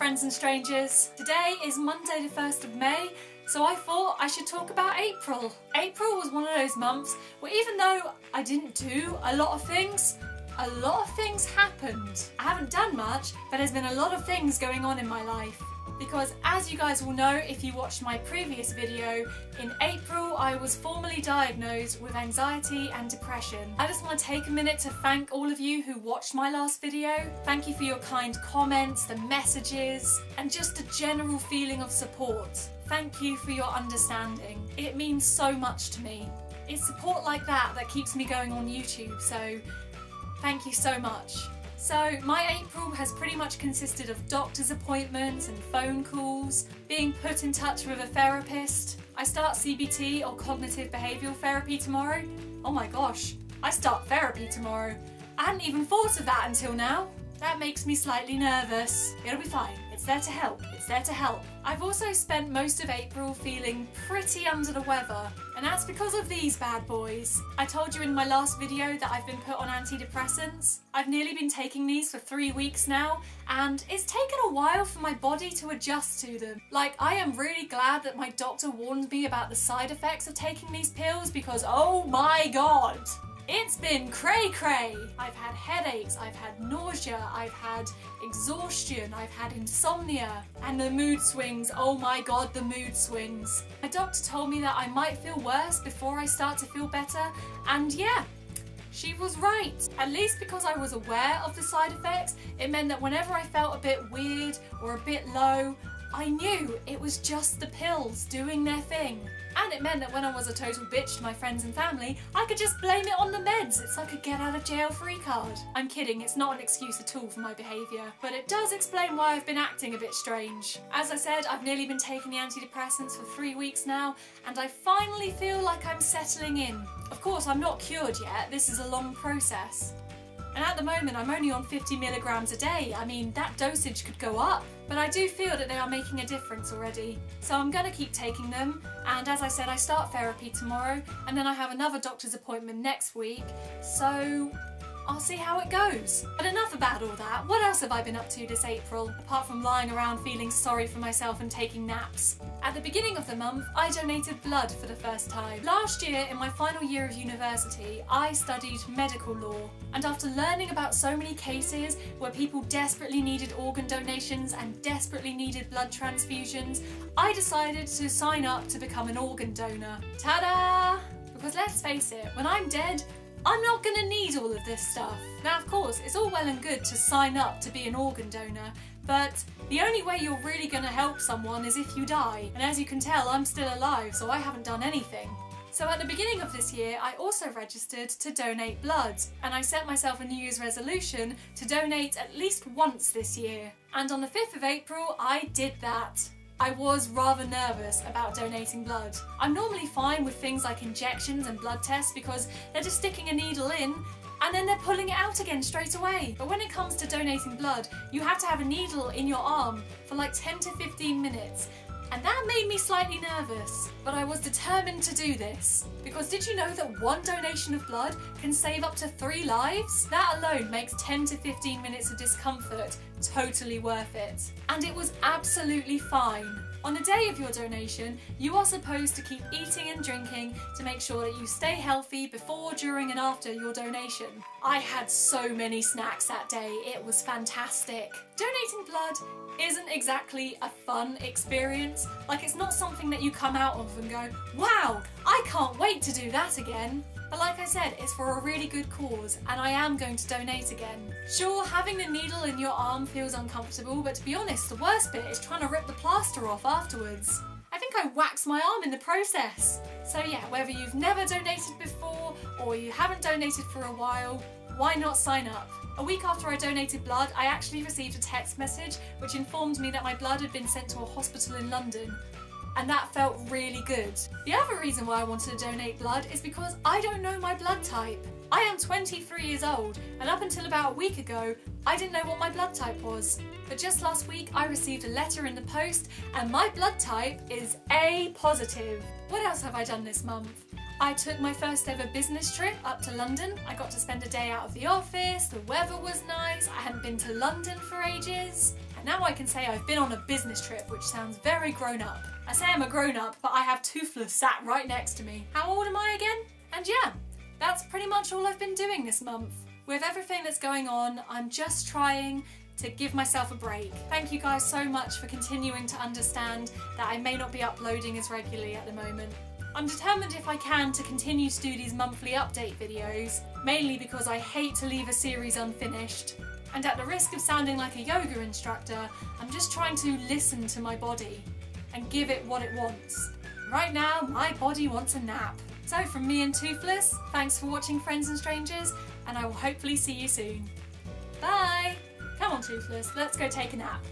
friends and strangers. Today is Monday the 1st of May, so I thought I should talk about April. April was one of those months where even though I didn't do a lot of things happened. I haven't done much, but there's been a lot of things going on in my life. Because as you guys will know if you watched my previous video, in April I was formally diagnosed with anxiety and depression. I just want to take a minute to thank all of you who watched my last video. Thank you for your kind comments, the messages, and just a general feeling of support. Thank you for your understanding. It means so much to me. It's support like that keeps me going on YouTube, so thank you so much. So my April has pretty much consisted of doctor's appointments and phone calls, being put in touch with a therapist. I start CBT or cognitive behavioural therapy tomorrow. Oh my gosh, I start therapy tomorrow. I hadn't even thought of that until now. That makes me slightly nervous. It'll be fine. It's there to help. It's there to help. I've also spent most of April feeling pretty under the weather, and that's because of these bad boys. I told you in my last video that I've been put on antidepressants. I've nearly been taking these for 3 weeks now, and it's taken a while for my body to adjust to them. Like, I am really glad that my doctor warned me about the side effects of taking these pills because, oh my god! It's been cray-cray! I've had headaches, I've had nausea, I've had exhaustion, I've had insomnia, and the mood swings, oh my god, the mood swings. My doctor told me that I might feel worse before I start to feel better, and yeah, she was right. At least because I was aware of the side effects, it meant that whenever I felt a bit weird or a bit low, I knew it was just the pills doing their thing. And it meant that when I was a total bitch to my friends and family, I could just blame it on the meds. It's like a get out of jail free card. I'm kidding, it's not an excuse at all for my behaviour, but it does explain why I've been acting a bit strange. As I said, I've nearly been taking the antidepressants for 3 weeks now, and I finally feel like I'm settling in. Of course, I'm not cured yet, this is a long process. And at the moment I'm only on 50 milligrams a day. I mean, that dosage could go up. But I do feel that they are making a difference already. So I'm going to keep taking them, and as I said, I start therapy tomorrow, and then I have another doctor's appointment next week, so I'll see how it goes. But enough about all that. What else have I been up to this April, apart from lying around feeling sorry for myself and taking naps? At the beginning of the month, I donated blood for the first time. Last year, in my final year of university, I studied medical law, and after learning about so many cases where people desperately needed organ donations and desperately needed blood transfusions, I decided to sign up to become an organ donor. Ta-da! Because let's face it, when I'm dead, I'm not going to need all of this stuff. Now, of course, it's all well and good to sign up to be an organ donor, but the only way you're really going to help someone is if you die. And as you can tell, I'm still alive, so I haven't done anything. So at the beginning of this year, I also registered to donate blood, and I set myself a New Year's resolution to donate at least once this year. And on the 5th of April, I did that. I was rather nervous about donating blood. I'm normally fine with things like injections and blood tests because they're just sticking a needle in and then they're pulling it out again straight away. But when it comes to donating blood, you have to have a needle in your arm for like 10 to 15 minutes. And that made me slightly nervous, but I was determined to do this. Because did you know that one donation of blood can save up to 3 lives? That alone makes 10 to 15 minutes of discomfort totally worth it. And it was absolutely fine. On the day of your donation, you are supposed to keep eating and drinking to make sure that you stay healthy before, during and after your donation. I had so many snacks that day, it was fantastic. Donating blood isn't exactly a fun experience. Like, it's not something that you come out of and go, wow, I can't wait to do that again. But like I said, it's for a really good cause, and I am going to donate again. Sure, having the needle in your arm feels uncomfortable, but to be honest, the worst bit is trying to rip the plaster off afterwards. I think I waxed my arm in the process. So yeah, whether you've never donated before, or you haven't donated for a while, why not sign up? A week after I donated blood, I actually received a text message which informed me that my blood had been sent to a hospital in London. And that felt really good. The other reason why I wanted to donate blood is because I don't know my blood type. I am 23 years old, and up until about a week ago, I didn't know what my blood type was. But just last week, I received a letter in the post, and my blood type is A positive. What else have I done this month? I took my first ever business trip up to London. I got to spend a day out of the office, the weather was nice, I hadn't been to London for ages. now I can say I've been on a business trip, which sounds very grown up. I say I'm a grown up, but I have Toothless sat right next to me. How old am I again? And yeah, that's pretty much all I've been doing this month. With everything that's going on, I'm just trying to give myself a break. Thank you guys so much for continuing to understand that I may not be uploading as regularly at the moment. I'm determined if I can to continue to do these monthly update videos, mainly because I hate to leave a series unfinished. And at the risk of sounding like a yoga instructor, I'm just trying to listen to my body and give it what it wants. Right now, my body wants a nap. So from me and Toothless, thanks for watching, friends and strangers, and I will hopefully see you soon. Bye! Come on, Toothless, let's go take a nap.